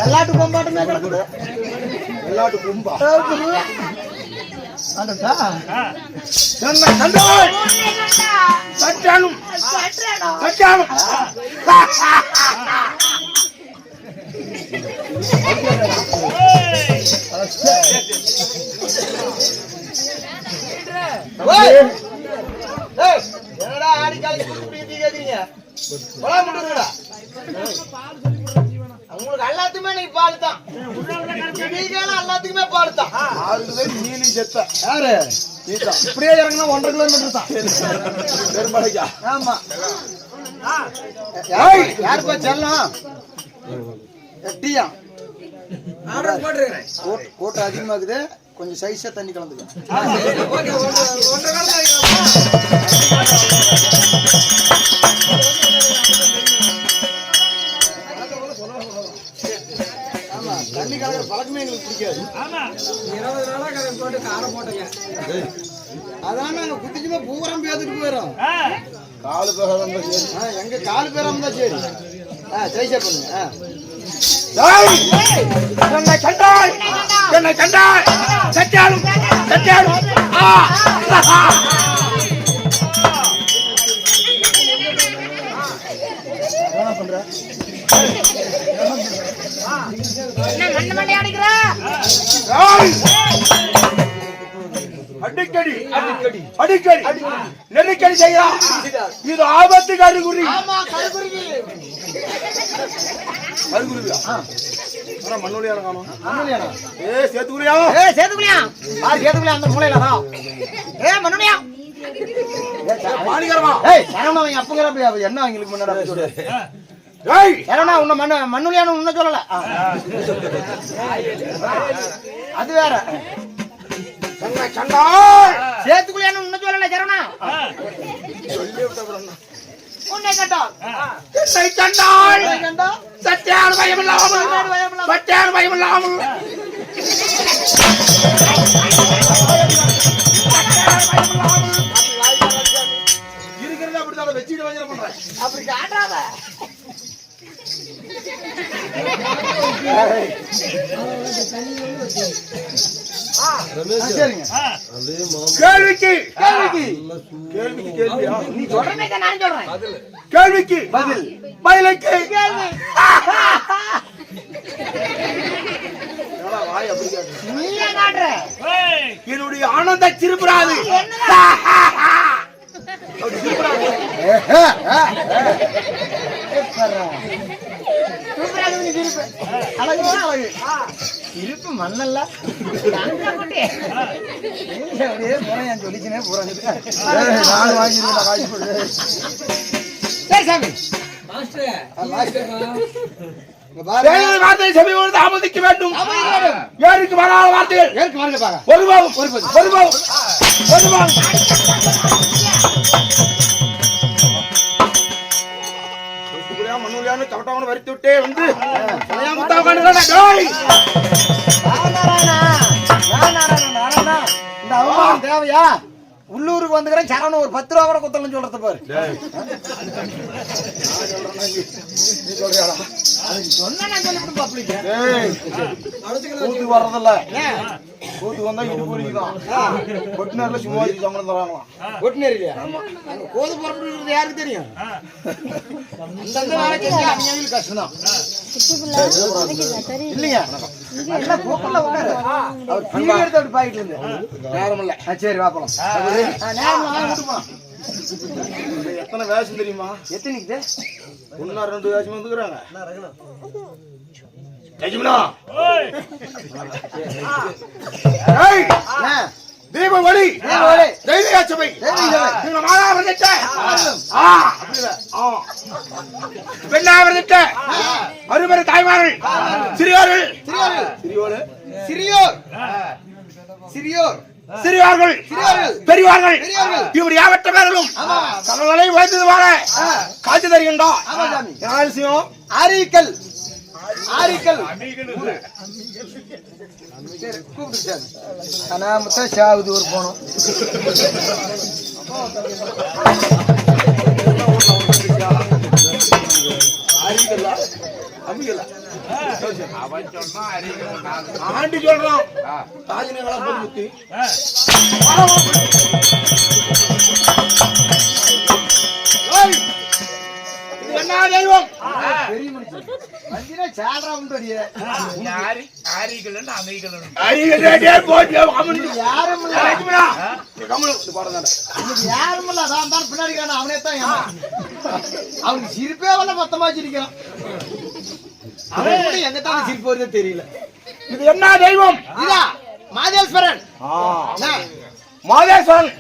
எல்லாட்டு கொம்பாட்டமே கிடக்குது. எல்லாட்டு கொம்பா என்னடா ஆடி காலைக்கு கேக்குறீங்க? உங்களுக்கு எல்லாத்துக்குமே நீ பால் தான், எல்லாத்துக்குமே பால் தான். மீன் செத்த யாரு இப்படியே இறங்கினா 1.5 கிலோமீட்டர் தான் பெருமலைக்கா. ஆமா யாருப்பா செல்லம்? டீயா கூட்டம் அதிகமாகுது, கொஞ்சம் சைஸா தண்ணி கலந்துக்க. ஆமா தண்ணி கலக்கிற பழக்கமே எங்களுக்கு பிடிக்காது. 20 நாளா போட்டு காரம் போட்டீங்க, அதான் நாங்க குத்திச்சுமா பூரம் பேத்துட்டு போயிடும். காலு பேரம் தான் சரி, எங்க காலு பேரம் தான் சரி. சைஸா பண்ணுங்க. என்னை கண்டாய், என்னை கண்டாய், சத்தியாலும் சத்தியாலும் என்ன பண்ற? அடிக்கடி அடிக்கடி அடிக்கடி நெருக்கடி செய்யலாம். இது ஆபத்து கருகுறி. மண்ணுலியான காணும். சேத்துக்குலியா சேத்துக்குலியா சேத்துக்குலியா அந்த மூலையில மண்ணுலியா அப்ப என்ன அவங்களுக்கு முன்னாடி உன்ன மண்ணுலியான உன்ன சொல்லல, அது வேற. சேத்துக்குலியான உன்ன சொல்லல சரவணா, சொல்லி விட்ட உன்னை கண்டால் என்னை கண்டால் சத்தியான பயம் இல்லாமல் சத்தியான பயம் இல்லாமல் இருக்கிறது அப்படித்தான் வச்சுட்டு வஞ்சனை பண்றேன். அப்படி காட்டாத. கேள்விக்கு கேள்விக்கு கேள்வியா? நீ சொல்றேன் நான் சொல்றேன். கேள்விக்கு பதில், பதிலுக்கு கேள்வி. என்னுடைய ஆனந்த சிறுபுராது இருப்பு மண்ணல்ல சொல்லிச்சுனே போறாங்க. வார்த்தை செவியோடு தாமதிக்க வேண்டும். ஏருக்கு வராத வார்த்தைகள் மண்ணுலியான சவட்டாவன வரித்து விட்டே வந்து இந்த அவமானம் தேவையா? உள்ளூருக்கு வந்துக்கிறேன் சரணம் ஒரு 10 ரூபா கூட குத்தலன்னு சொல்றது பாரு. வர்றதில்ல கூத்து வந்தா இடுப்புதான் கொட்டினர்ல சும்மா சம்பளம் தராங்களாம். கொட்டினர் இல்லையா? கோது புறப்படுறது யாருக்கு தெரியும்? கஷ்டம் இல்லையா? நல்லா போக்கல உட்காரு. அவர் டிவி எடுத்து அப்படி பாக்கிட்டு இருந்து நேரம் இல்ல. சரி வாப்பலாம். எத்தனை வேஷம் தெரியுமா? எத்தனைக்கு? 1-2 வேஷம் வந்துக்கிறாங்க. தீபாவளி தெய்வீகச்சபை பெண்ணாவிரதிட்ட அருமறை தாய்மார்கள் சிறியோர்கள் சிறியோர் சிறியோர் சிறியார்கள் பெரியவார்கள் இவர் யாவற்ற பேர்களும் கடல்களை உழைத்தது வாழ காட்சி தருகின்றோம். ஆரிக்கல் ஆரிக்கல் சரி கூப்பிட்டு அனாமத்தான் சாகுது ஒரு போனோம் ஆண்டி சொல்றோம் தாஜினி என்ன தெய்வம் பெரிய மனுஷன் வந்தினா சால்ரா முண்டடியே யாரி ஆரிகளன் அமைகளன் ஆரிகளே போய் கமன் யாரும் இல்ல கமனா கமன் போறதானே இது யாரும் இல்ல நான் தான் பின்னாடி காண அவனே தான் அவன் சிரிப்பே வல்ல மொத்தமா சிரிக்கிறான் அவன் கூட எங்க தான் சிரிப்பு வருதே தெரியல இது என்ன தெய்வம் இதா மாதேஸ்வரன் மாதேஸ்வரன்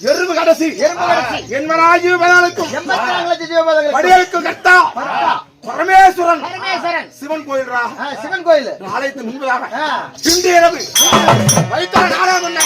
எறும்பு கடைசி என்மராஜி பரமேஸ்வரன் சிவன் கோயில்ரா சிவன் கோயில் ஆலயத்தின் முன்பதாக இன்று இரவு வைத்தால் நாடகம் என்ன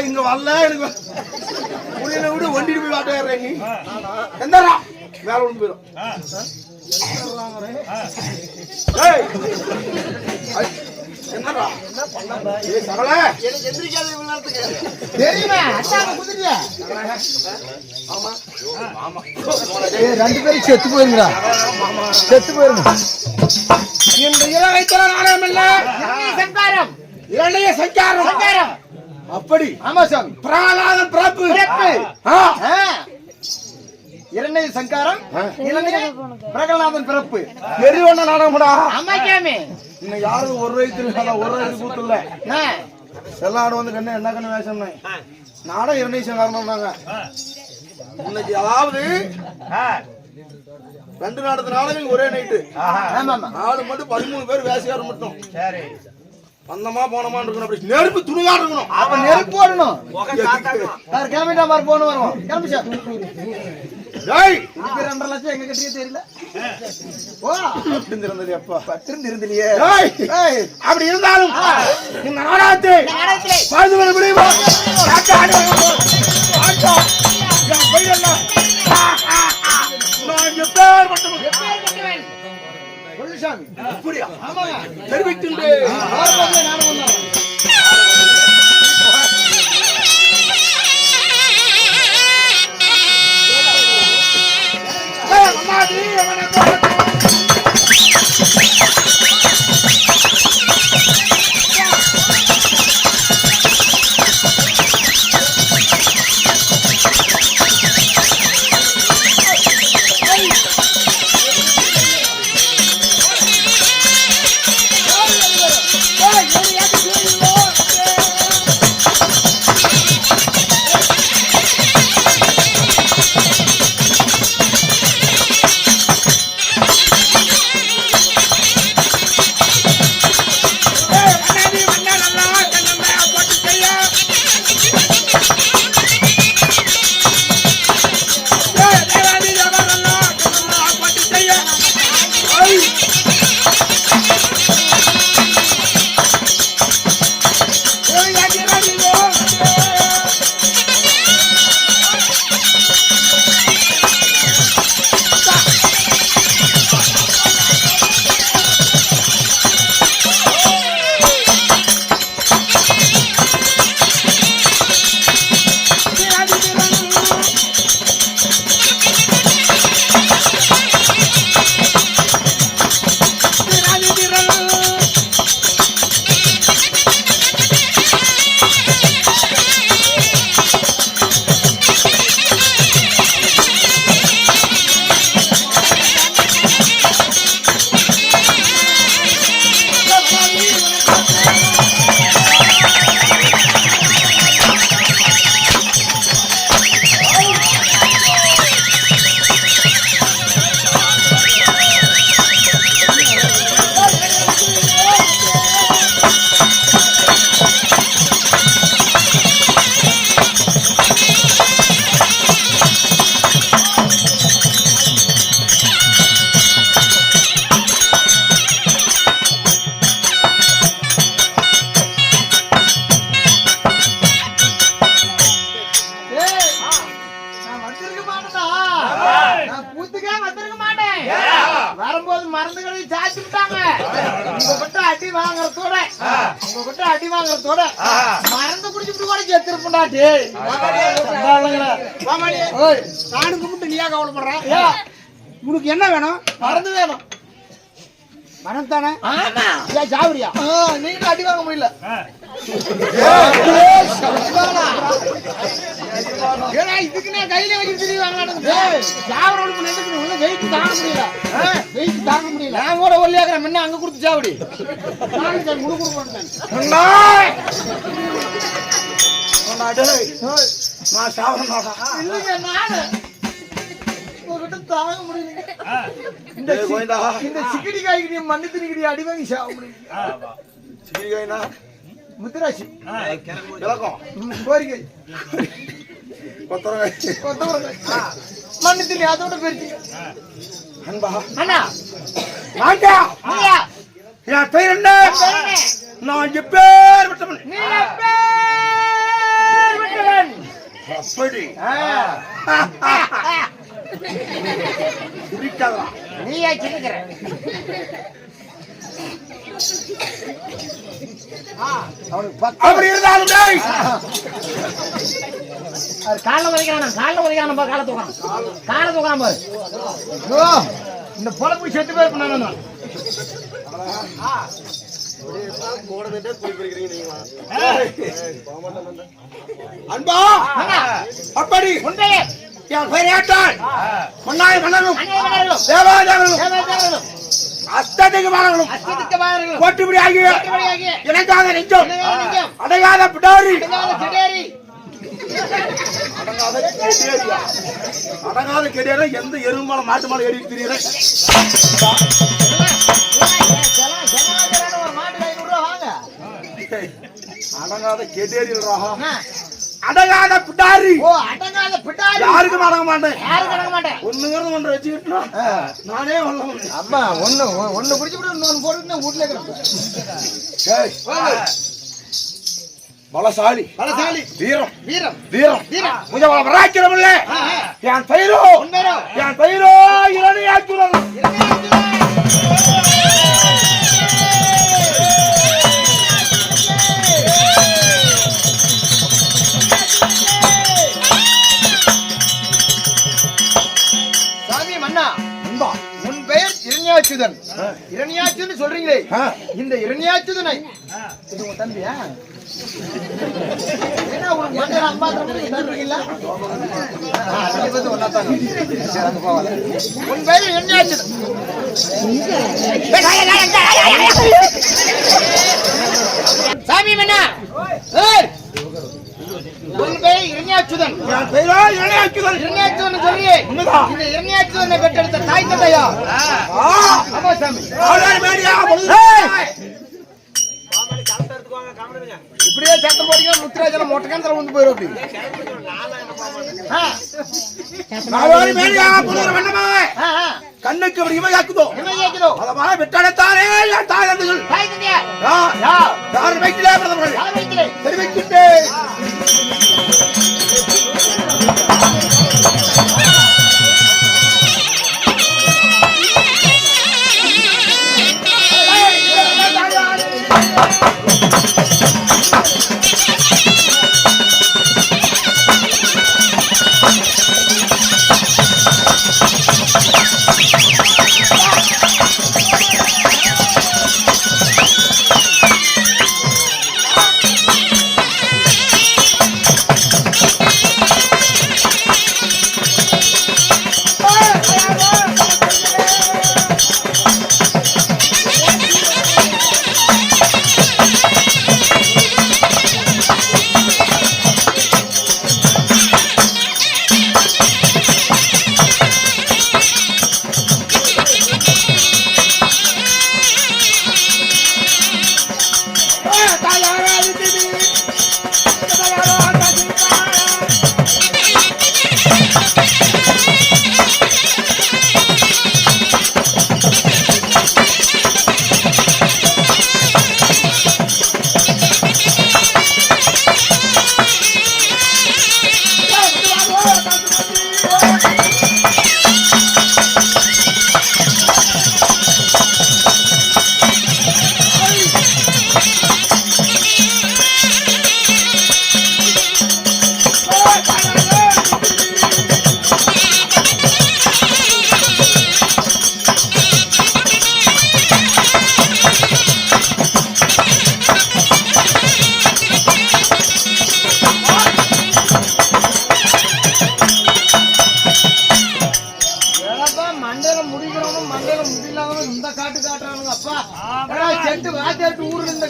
இங்க வரல எனக்கு புரியல விட வண்டிட்டு போய் வாட்டேறேன் நீ எந்தரா வேற ஒண்ணு போயிடும் என்னடா என்ன பண்ணா ஏய் சகல எனக்கு எந்திரிக்காத இவ்வளவு நேரத்துக்கு தெரியுமா அட்டாங்க குதிரையா ஆமா ஆமா ஏய் ரெண்டு பேரும் செத்து போயிருங்கடா செத்து போயிருங்க இந்த இலங்கை தர நாடகம் இல்ல சங்காரம் இரண்டைய சங்காரம் அப்படி ஆமா சாமி பிரகலாதன் பிறப்பு இரண்டைய சங்காரம் இலங்கைய பிரகலாதன் பிறப்பு பெரியவண்ண நாடகம்டா ஆமா சாமி இன்னும் யாரும் ஒரு வயசுல ஒரு வயசு கூட்டல எல்லாரும் வந்து கண்ணு என்ன கண்ணு வேஷம் நாடகம் இரண்டைய சங்காரம் இன்னைக்கு அதாவது ரெண்டு நாடகத்துனாலும் ஒரே நைட்டு ஆளு மட்டும் 13 பேர் வேசியார் மட்டும் சரி வந்தமா போனமா இருக்கணும் அப்படி நெருப்பு துணியா இருக்கணும் அப்ப நெருப்பு போடணும் சார் கிளம்பிட்டா மாதிரி போன வருவோம் கிளம்பி சார் டேய் இது 2.5 லட்சம் எங்க கட்டியே தெரியல ஓ பட்டு இருந்தது அப்பா பட்டு இருந்தலையே டேய் அப்படி இருந்தாலும் இந்த நாடகத்தை பாது வர முடியுமா ஆட்டா ஆட்டா நான் போயிடல நான் எப்பேர் மட்டும் சாமி அப்படியா ஆமாங்க தெரிவிக்கின்றே ஆர்வமே நான் வந்தேன் ஏய் அம்மாடி அவனை Hey, போது மருந்துகளை சாய்ச்சி விட்டாங்க. உங்ககிட்ட அடி வாங்குறதோட மருந்து குடிச்சுட்டு கூட செத்துருப்பாட்டி. நானும் கும்பிட்டு நீயா கவலைப்படுற? உனக்கு என்ன வேணும்? மருந்து வேணும். மனம் தானே? ஜாவரியா நீங்க அடி வாங்க முடியல. இதுக்குன்னே கையில வச்சு வெயிட் தாங்க முடியல. நான் கூட ஒல்லியாக்குறேன். முன்ன அங்க கொடுத்து சாவடி முழு கொடுக்க தாங்க முடியல. இந்த சிக்கிடி காய்க்கு நீ மண்ணு திணிக்கிற அடி வாங்கி சாக முடியல. சிக்கிடி காய்னா முத்துராசி கோரிக்கை கொத்தவரங்காய் மண்ணு திணி அதோட பெருச்சு. அன்பா அண்ணா என் பெயர் என்ன? நான் எப்பேர் விட்டவன். அப்படி நீயா சின்னுக்கிற அப்படி இருந்தாலும் கால உதைக்கிறான் கால தூக்கான் பாரு. இந்த பொழப்பு செத்து போய் நான் அன்பா அப்படி என் பெயராட்டால் மன்னாய் மன்னரும் தேவாதேவனும் அஸ்தத்துக்கு மாணவர்களும் கோட்டுப்படி ஆகிய எனக்காக நெஞ்சம் அடையாத பிடாரி அடங்காத கெடியார எந்த எருமால மாட்டு மாலை ஏறி திரியற அடங்காத கெடியல்றா அடங்காத பிடாரி. யாருக்கும் அடங்க மாட்டேன். ஒண்ணுங்கிறது ஒன்று வச்சுக்கிட்டா நானே அம்மா ஒண்ணு குடிச்சுட்டு இன்னொன்னு போட்டு வீட்டுல இருக்கிறேன். பலசாலி வீரம் கொஞ்சம் வராக்கிறோம் இல்ல. என் பயிரோ இளநியாச்சுரன். உன் பெயர் இரண்யாச்சுதன். இரண்யாச்சுதன் சொல்றீங்களே, இந்த இரண்யாச்சுதனை இது உங்க தம்பியா? என்ன உனக்கு மஞ்சள் அம்பாத்திரீங்களா? உன் பெயர் இரண்யாச்சுதன். சாமி மன்னா உன் பெயர் இரண்யாச்சுதன். இரண்யாச்சுதன் சொல்றியே, இந்த இரண்யாச்சுதனை பெற்றெடுத்த தாய் தந்தையா? ஆமா சாமி. இப்படியே சத்தம் போட்டீங்க முத்துராஜன மொட்டக்காந்தர வந்து போயிரும். கண்ணுக்கு இமையாக்குதோ அதமான வெட்டடைத்தாரே என் தாய் தந்தைகள். யார் வைக்கல சரி வைக்கிட்டே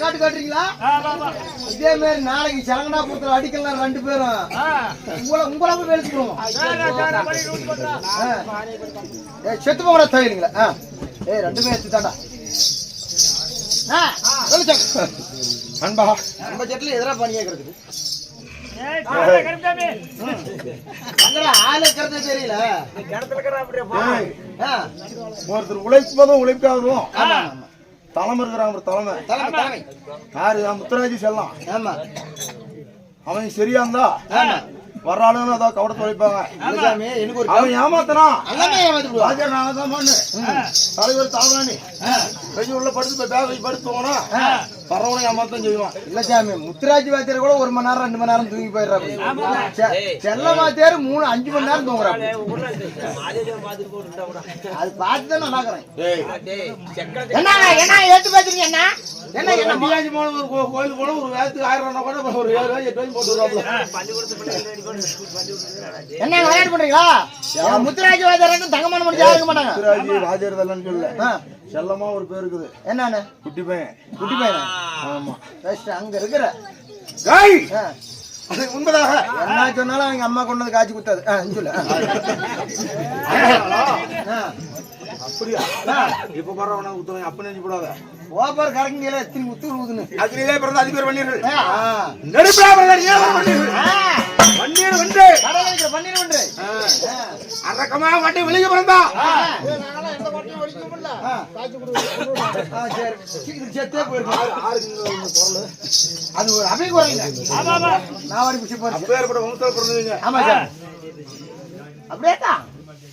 காட்டு காட்டுறீங்களா? இதே மாதிரி நாளைக்கு சலங்கடாபுரத்துல அடிக்கலாம் 2 பேரும். உங்களை வேலைக்குவோம். செத்து போகிற தயிரிங்களா? 2 பேரும் எடுத்துட்டாண்டா. அன்பா நம்ம செட்டில் எதிரா பண்ணியே கிடக்குது. தெரியல ஒருத்தர் உழைப்பதும் உழைக்காததும் தலைமை இருக்கிறான். தலைமை யாரு? முத்துராஜி செல்லாம். ஆமா, அவன் சரியா இருந்தா வர்றாளுன்னு அதான் கவடத்தை வைப்பாங்க. அவன் ஏமாத்தனான். தலைவர் தாவானி கை உள்ள படுத்து பேக படுத்து போனா பரவனை ஏமாத்தான் செய்வான். இல்ல சாமி, முத்துராஜி வாத்தியார் கூட 1 மணி நேரம் 2 மணி நேரம் தூங்கி போயிடுறாரு. செல்ல வாத்தியார் 3-5 மணி நேரம் தூங்குறாரு. அது பார்த்துதான் நான் பாக்குறேன். என்ன ஏத்து பாத்துறீங்க? என்ன கோயிலுக்கு போன ஒரு வேத்துக்கு 1000 கூட ஒரு 7-8 போட்டு என்ன விளையாட்டு பண்றீங்களா? முத்துராஜி வாத்தியார் தங்கமான முடிஞ்சு யாருக்க மாட்டாங்க. முத்துராஜி வாத்தியார் தான் சொல்ல செல்லமா ஒரு பேர் இருக்குது. என்னன்னு? குட்டி பையன். குட்டி பையன். ஆமா, அங்க இருக்கிற அதுக்கு முன்பதாக என்ன சொன்னாலும் அவங்க அம்மா கொண்டு வந்து காய்ச்சி குத்தாது. சொல்லு. அப்படியா? இப்ப பரவாயில்ல ஊத்துறேன் அப்ப நினைச்சு போடாத. ஓப்பர் கரங்கில எத்தனை முத்து ஊதுன்னு அதுலயே பிறந்த அதிபர் வண்ணீர்கள். நெருப்பா பிரதர் ஏன் வண்ணீர்கள்? வண்ணீர் வந்து கடலைக்கு வண்ணீர் வந்து அரக்கமா வண்டி வெளிய பிறந்தா நாங்கள எந்த வண்டியும் வலிக்க முடியல. காய்ச்சி குடு. சரி சீக்கிரம் செத்தே போயிருக்கு. ஆருக்கு பொருள் அது ஒரு அபி குறங்க. ஆமா ஆமா, நான் வடி பிடிச்சு போறேன். அப்பேர்பட வம்சத்துல பிறந்தவங்க. ஆமா சார், அப்படியே தான்.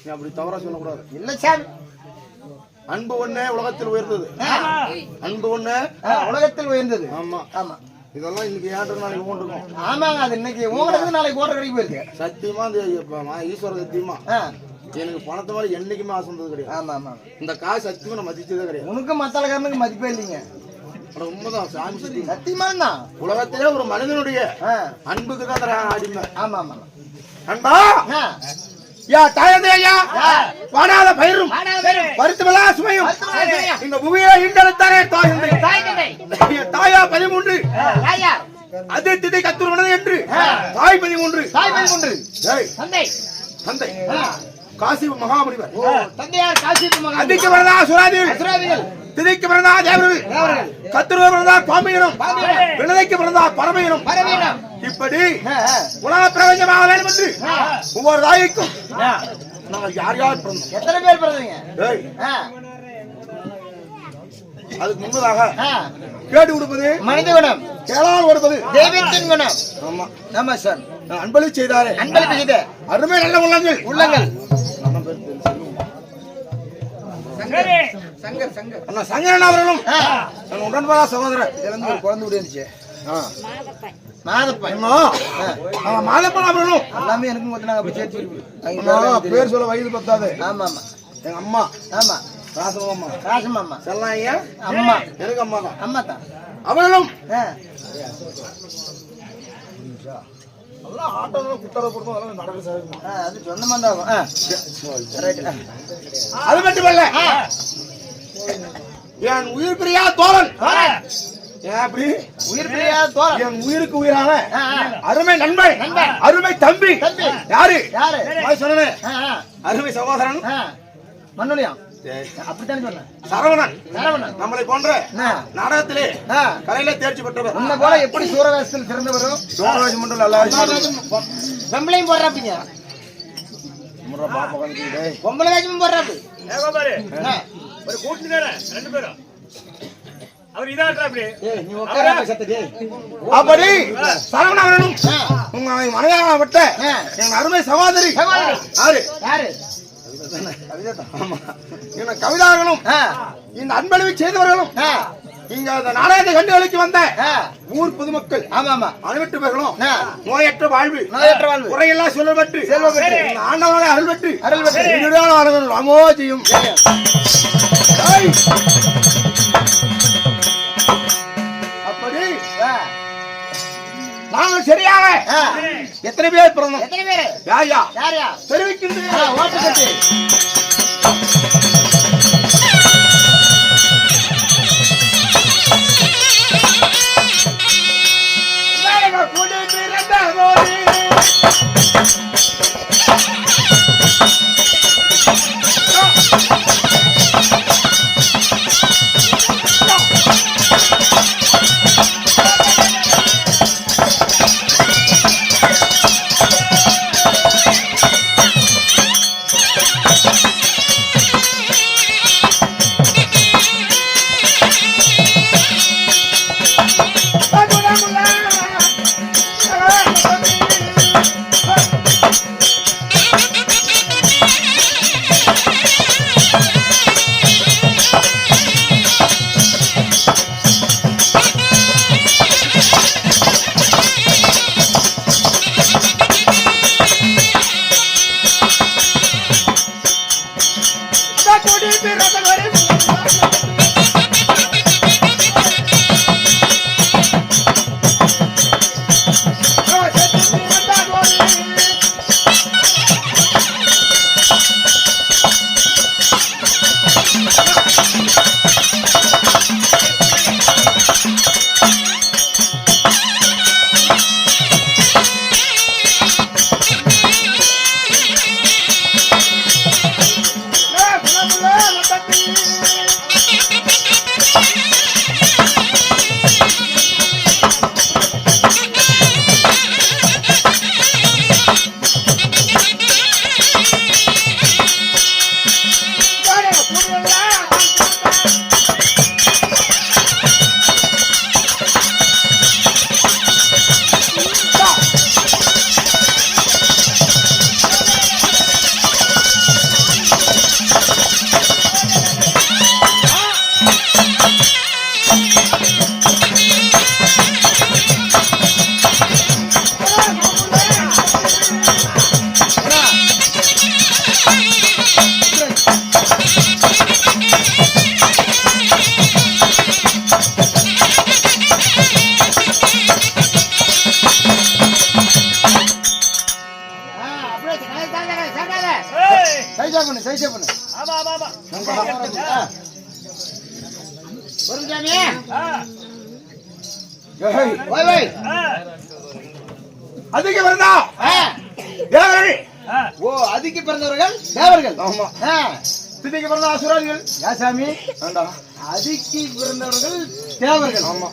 நீ அப்படி தவறா சொல்ல கூடாது. இல்ல சார், அன்பு ஒண்ணே உலகத்தில் உயர்ந்தது. அன்பு ஒண்ணே உலகத்தில் உயர்ந்தது. ஆமா ஆமா, இதெல்லாம் இன்னைக்கு ஏன் நாளைக்கு ஓட்டுருக்கோம். ஆமாங்க, அது இன்னைக்கு உங்களுக்கு நாளைக்கு ஓட்ட கடைக்கு போயிருக்கு. சத்தியமா ஈஸ்வர சத்தியமா எனக்கு பணத்தை மாதிரி என்னைக்குமே ஆசை வந்தது கிடையாது. ஆமா ஆமா, இந்த காசு சத்தியமா நான் மதிச்சதே கிடையாது. உனக்கு மத்தாளக்காரனுக்கு மதிப்பே இல்லைங்க. உண்மைதான் சாமி சத்தியம். சத்தியமா தான் உலகத்திலே ஒரு மனிதனுடைய அன்புக்கு தான் அடிமை. ஆமா ஆமா, அன்பா யா தாயந்தையா வாடாத பயிரும் பருத்துவலா சுமையும் இந்த புவியை ஈண்டெடுத்தாரே தாயந்தை. தாயா 13 அதே திதை கத்துருவனது என்று தாய் 13 தந்தை தந்தை காசி மகாமுனிவர். தந்தையார் காசி மகாமுனிவர். அதிக்கு வரதா சுராதிகள், திதைக்கு பிறந்தா தேவர்கள், கத்துருவ பிறந்தா பாம்பியனும், வினதைக்கு பிறந்தா பரமையனும். இப்படி உலக பிரபஞ்சமாக வேண்டும் என்று ஒவ்வொரு தாய்க்கும் நாங்கள் யார் யார் பிறந்தோம். எத்தனை பேர் பிறந்தீங்க? அதுக்கு முன்பதாக கேட்டு கொடுப்பது மனித குணம், கேளால் கொடுப்பது தெய்வத்தின் குணம். ஆமா ஆமா சார், அன்பளிப்பு செய்தாரே, அன்பளிப்பு செய்த அருமை நல்ல உள்ளங்கள் உள்ளங்கள். சங்கரன் அவர்களும் உடன்படா சகோதரர் ஒரு குழந்தை இருந்துச்சு. மாதப்பன் அவர்களும் எல்லாமே எனக்கு பேர் சொல்ல வயது பத்தாது. ஆமா ஆமா, எங்க அம்மா. ஆமா, ராசமாமா. ராசமாமா செல்லையா அம்மா. எனக்கு அம்மா தான். அம்மா தான் அவர்களும் அது சொந்தமா தான். அது மட்டுமல்ல, என் உயிர் பிரியா தோழன். அப்படி உயிர் பிரியா தோழன், என் உயிருக்கு உயிரான அருமை நண்பன், அருமை தம்பி. யாரு யாரு சொன்னேன்? அருமை சகோதரன் மண்ணுலியா. அப்படித்தான் சொன்னேன். சரவணன். சரவணன் நம்மளை போன்ற நாடகத்திலே கலையில தேர்ச்சி பெற்றவர். உன்னை போல எப்படி சூரவேசத்தில் சிறந்தவரும் சூரவேசம் மட்டும் எல்லாரும் பொம்பளையும் போடுறாப்பீங்க. பொம்பளை வேஷமும் போடுறாப்பு. ஒரு கூட்டுக்காரன் 2 பேரும் அவர் இதாட்றாப்படி. நீ உட்கார சத்தடி. அப்படி சரவணனும் உங்க மனைவியாக விட்ட என் அருமை சகோதரி யாரு? யாரு? கவிதார்களும் இந்த அன்பளிப்பு செய்தவர்களும் இங்க நாடகத்தை கண்டுகளுக்கு வந்த ஊர் பொதுமக்கள். ஆமா, அனுபட்டு பேர்களும் நோயற்ற வாழ்வு, நோயற்ற வாழ்வு, குறையெல்லாம் செல்வப்பட்டு ஆண்டவனாக அருள்பெற்று அமோஜியும். அப்படி நாங்கள் சரியாக எத்தனை பேர் பிறந்தோம்? எத்தனை பேர்? யாயா யாரையா தெரிவிக்கின்றேன். ஓட்டு கட்டி சைஜா பண்ணு ஆமா ஆமா ஆமா வரும் சாமி வை வை அதுக்கு பிறந்தா தேவர்கள். ஓ அதுக்கு பிறந்தவர்கள் தேவர்கள். ஆமா. திதிக்கு பிறந்த அசுராதிகள். யா சாமி வேண்டா. அதுக்கு பிறந்தவர்கள் தேவர்கள். ஆமா.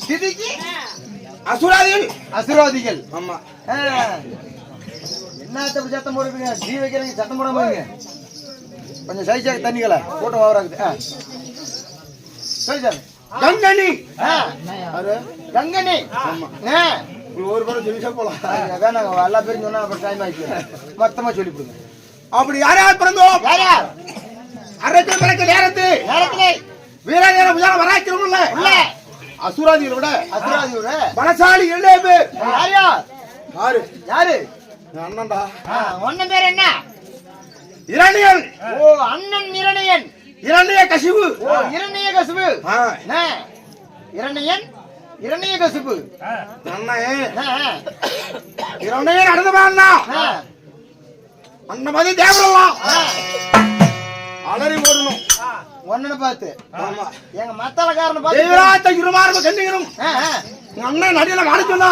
திதிக்கு அசுராதிகள். அசுராதிகள். ஆமா. என்ன சத்தம் போடுறீங்க? டீ வைக்கிறீங்க சத்தம் போடாம இருங்க. கொஞ்சம் சைஸாக தண்ணிகளை போட்டு வாங்குறாங்க. சரி சார். கங்கனி. கங்கனி. ஆமா. ஒரு பேரும் சொல்லி போலாம். வேணாங்க எல்லா பேரும் சொன்னா அப்புறம் டைம் ஆயிடுச்சு. மொத்தமா சொல்லிவிடுங்க. அப்படி யார் யார் பிறந்தோம்? யார் யார்? அரக்கு பிறக்க நேரத்து வீரநேர புஜான வராக்கிறோம்ல அசுராதிகளோட பலசாலி 7 பேர். யார் யார்? யாரு? யாரு? அண்ணன்டா. அண்ணன் பேர் என்ன? இரணியன். ஓ அண்ணன் இரணியன். இரணிய கசிவு. ஓ இரணிய கசிவு. இரணியன் இரணிய கசிவு. அண்ணே இரணியன் அடுத்தவான்னா அந்த மாதிரி தேவரெல்லாம் அலறி ஓடணும். ஒன்னு பார்த்து ஆமா எங்க மத்தளக்காரனை பார்த்து தேவராத்த இருமாறு கண்டிக்கிறோம். அண்ணன் நடியில மாடிச்சோம்னா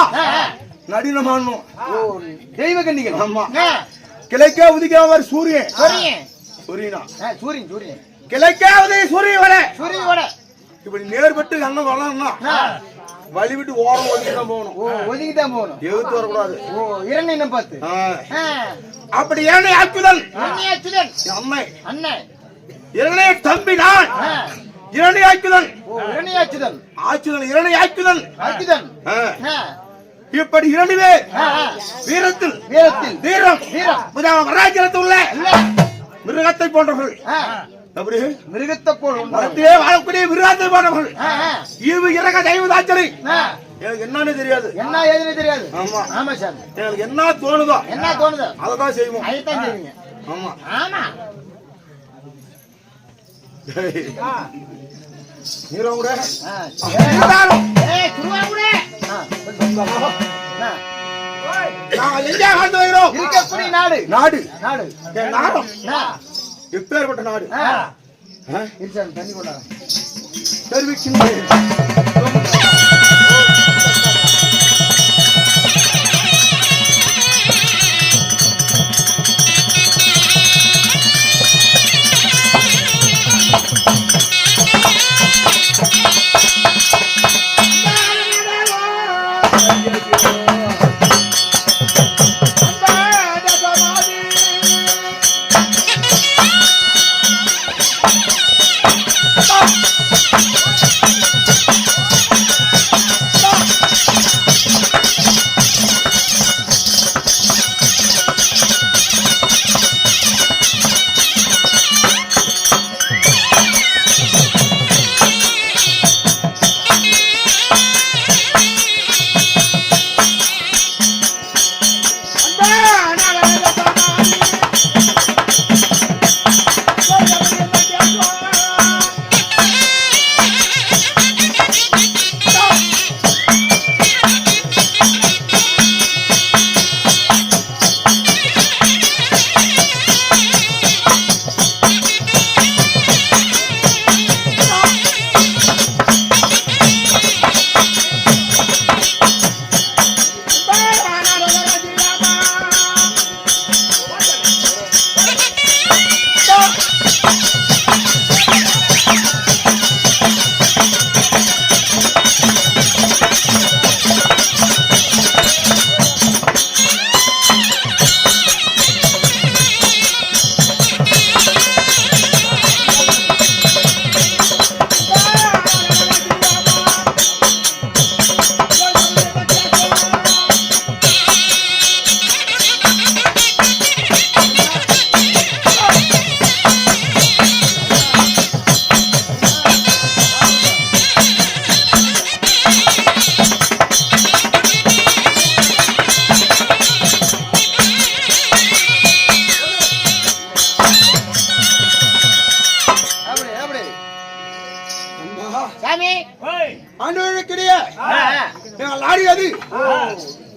நடியில மாடணும். ஓ தெய்வ கன்னிகள். ஆமா. கிழக்கே உதிக்கிறவர் சூரியன். சூரியனா சூரியன் சூரியன் கிழக்கே உதவி சூரியன் வர சூரியன் வர இப்படி நேர்பட்டு அண்ணன் வரலாம்னா வழி விட்டு ஓரம் ஒதுக்கிதான் போகணும். ஓ ஒதுக்கிதான் போகணும். எதிர்த்து வரக்கூடாது. ஓ இரண்டையும் பார்த்து அப்படி இரண்டை ஆக்குதல் அம்மை அண்ணன் இரண்டை தம்பி நான் இரண்டை ஆக்குதல். ஓ இரண்டை ஆக்குதல் ஆக்குதல் இரண்டை ஆக்குதல் ஆக்குதல். இப்படி 2 பேர் வீரத்தில் வீரத்தில் வீரம் வீரம் வராஜரத்து உள்ள மிருகத்தை போன்றவர்கள். அப்படி மிருகத்தை போல் மரத்திலே வாழக்கூடிய மிருகத்தை போன்றவர்கள். ஈவு இறக்க தெய்வ தாச்சரி எனக்கு என்னன்னு தெரியாது. என்ன ஏதுன்னு தெரியாது. ஆமா ஆமா சார். எனக்கு என்ன தோணுதோ அதான் செய்வோம். அதைத்தான் செய்வீங்க. ஆமா ஆமா நீரும் கூட நாங்கள் எங்கே வாழ்ந்து வருகிறோம்? இருக்கக்கூடிய நாடு நாடு நாடு நாடும் எப்பேற்பட்ட நாடு. தண்ணி கொண்டாங்க தெரிவிக்கின்றேன்.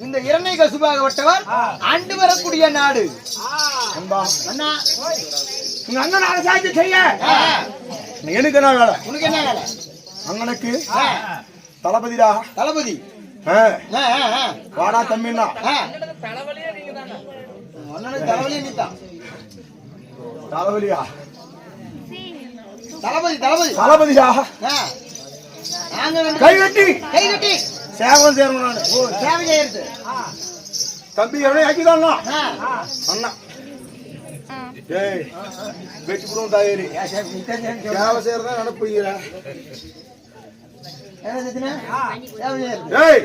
இந்த இரண்டை கசுபாகப்பட்டவர் ஆண்டு வரக்கூடிய நாடு அன்பா அண்ணா உங்க அண்ணன் அரசாட்சி செய்ய எனக்கு என்ன வேலை? உனக்கு என்ன வேலை? அண்ணனுக்கு தளபதிடா. தளபதி வாடா தம்பின்னா அண்ணனுக்கு தலைவலியே நீதான். தளபதியா? தளபதி தளபதி தளபதிடா. நாங்க கை கட்டி கை கட்டி சேவம் சேரணும் நானு. சேவை செய்யறது தம்பி எவ்வளவு ஆக்கிதான் அண்ணா. ஏய் வெட்டி போடுவோம் தாயேரி. சேவை செய்யறதா நினைப்புகிற. என்ன செஞ்சுனா சேவை செய்யறது. ஏய்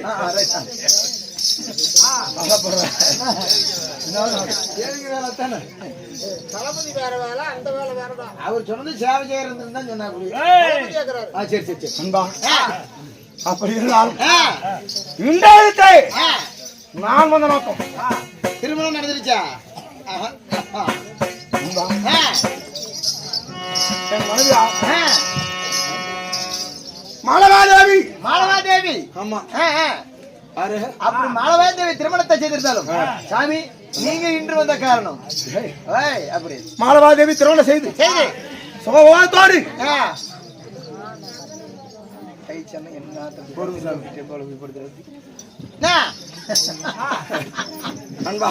தளபதி வேற வேலை, அந்த வேலை வேறதான். அவர் சொன்னது சேவை செய்யறதுன்னு தான் சொன்னாரு. சரி சரி சரி அன்பா அப்படி இருந்தாலும் இந்த நான் வந்த நோக்கம் திருமணம் நடந்துருச்சா? என் மனைவியா மாலவாதேவி. மாலவாதேவி. ஆமா. அப்படி மாலவாதேவி திருமணத்தை செய்திருந்தாலும் சாமி நீங்க இன்று வந்த காரணம் அப்படி மாலவாதேவி திருமணம் செய்து சுகவாதத்தோடு அன்பா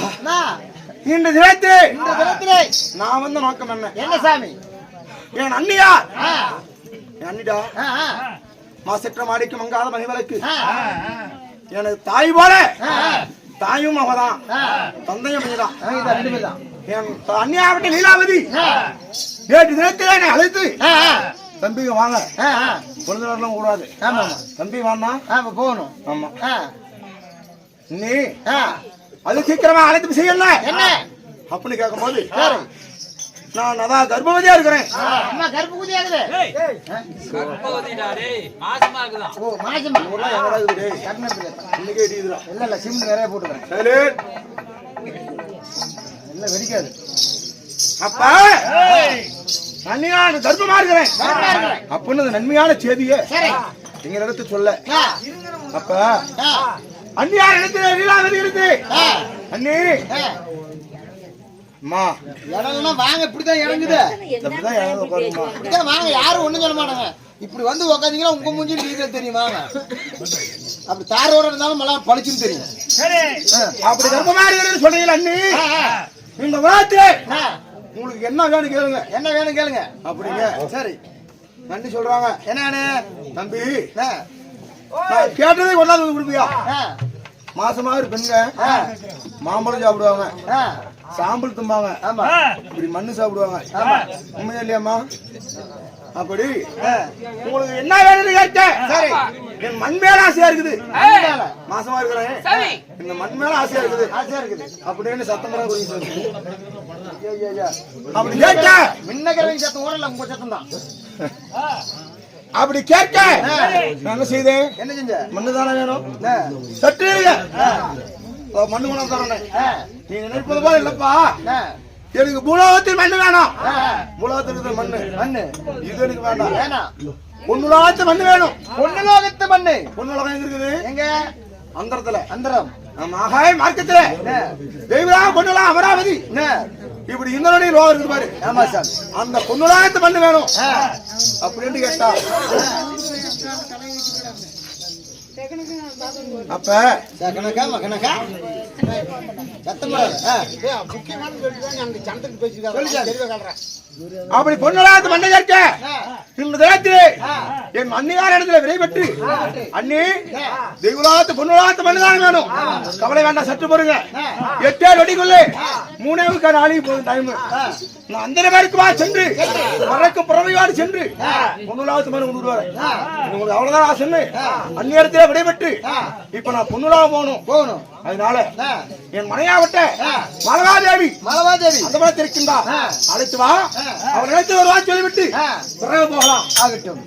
இந்த தினத்திலே நான் வந்த நோக்கம் என்ன சாமி? என் அண்ணியார் என் அண்ணிடா மாசற்ற மாடிக்கு மங்காத மணிவலுக்கு எனக்கு தாய் போல தாயும் அவதான் தந்தையும் நீதான். என் அண்ணியாவட்ட லீலாவதி நேற்று தினத்திலே என்னை அழைத்து தம்பிங்க வாங்க பொழுதுலாம் கூடாது தம்பி வாண்ணா போகணும். ஆமா நீ அது சீக்கிரமா அழைத்து செய்யல என்ன அப்படின்னு கேட்கும் போது நான் அதான் கர்ப்பவதியா இருக்கிறேன். அம்மா கர்ப்பவதியா இருக்குது. இல்ல இல்ல சிம் நிறைய போட்டுக்கிறேன். இல்ல வெடிக்காது. அப்ப நன்மையான கர்ப்பமா இருக்கிறேன் அப்படின்னு நன்மையான செய்திய எங்க இடத்து சொல்ல. அப்ப அண்ணியார் இடத்துல லீலாவதி இருக்கு. அண்ணி அம்மா இடம்லாம் வாங்க இப்படிதான் இறங்குது. இப்படிதான் வாங்க யாரும் ஒண்ணும் சொல்ல மாட்டாங்க. இப்படி வந்து உக்காந்தீங்கன்னா உங்க மூஞ்சி டீட்டெயில் தெரியுமா? அப்படி தாரோட இருந்தாலும் நல்லா பளிச்சுன்னு தெரியும். அப்படி கர்ப்பமா இருக்கிறது சொல்றீங்களா அண்ணி? இந்த வார்த்தை உங்களுக்கு என்ன வேணும் கேளுங்க. என்ன வேணும் கேளுங்க அப்படிங்க. சரி நன்றி சொல்றாங்க. என்னன்னு தம்பி நான் கேட்டதே கொண்டாந்து கொடுப்பியா? மாசமா பெண்க மாம்பழம் சாப்பிடுவாங்க, சாம்பல் தும்பாங்க, இப்படி மண்ணு சாப்பிடுவாங்க. உண்மையா இல்லையாம்மா? அப்படி உங்களுக்கு என்ன வேணும்னு கேட்டேன். என் மண் மேல ஆசையா இருக்குது. மாசமா இருக்கிறேன், இந்த மண் மேல ஆசையா இருக்குது அப்படின்னு சத்தம் அப்படி கேட்க மின்னகரங்க சத்தம் ஊரல உங்க சத்தம் தான். அப்படி கேட்க நான் என்ன செய்தேன்? என்ன செஞ்ச? மண்ணு தானே வேணும். சற்று மண்ணு குணம் தரேன். நீ நினைப்பது போல இல்லப்பா, எனக்கு பூலோகத்தில் மண்ணு வேணும். பூலோகத்துக்கு மண்ணு இது எனக்கு வேண்டாம். பொன்னுலோகத்து மண்ணு வேணும். பொன்னுலோகத்து மண்ணு. பொன்னுலகம் எங்க இருக்குது? எங்க? அந்தரத்துல. அந்தரம் மகாய் மார்க்கத்துல தெய்வா பொன்னுலா அமராவதி இப்படி இந்திரனுடைய லோகம் இருக்கு பாரு. ஆமா சார். அந்த பொன்னுலகத்து மண்ணு வேணும் அப்படின்னு கேட்டா அப்ப கணக்கா மகனக்கா அப்படி பொன்னுலகத்து மண்ணை கேட்க இந்த தினத்திலே என் அண்ணியார் இடத்துல விடைபெற்று அண்ணி தெய்வலாத்து பொன்னுலகத்து மண்ணு தான் வேணும். கவலை வேண்டாம், சற்று போருங்க. 8 நொடிக்குள்ளே 3 நாளைக்கு போதும் டைம். நான் அந்த பேருக்குமா சென்று வடக்கு புறவையோடு சென்று பொன்னுலகத்து மண்ணு கொண்டு வருவாரு. உங்களுக்கு அவ்வளவுதான் ஆசை. அந்நிய இடத்துல விடைபெற்று இப்ப நான் பொன்னுலகம் போகணும். அதனால என் மனையாவட்ட மாலவாதேவி அந்த மாதிரி இருக்கின்றா, அழைத்து வா. அவர் நினைத்து வருவா சொல்லிவிட்டு பிறகு போகலாம். ஆகட்டும்.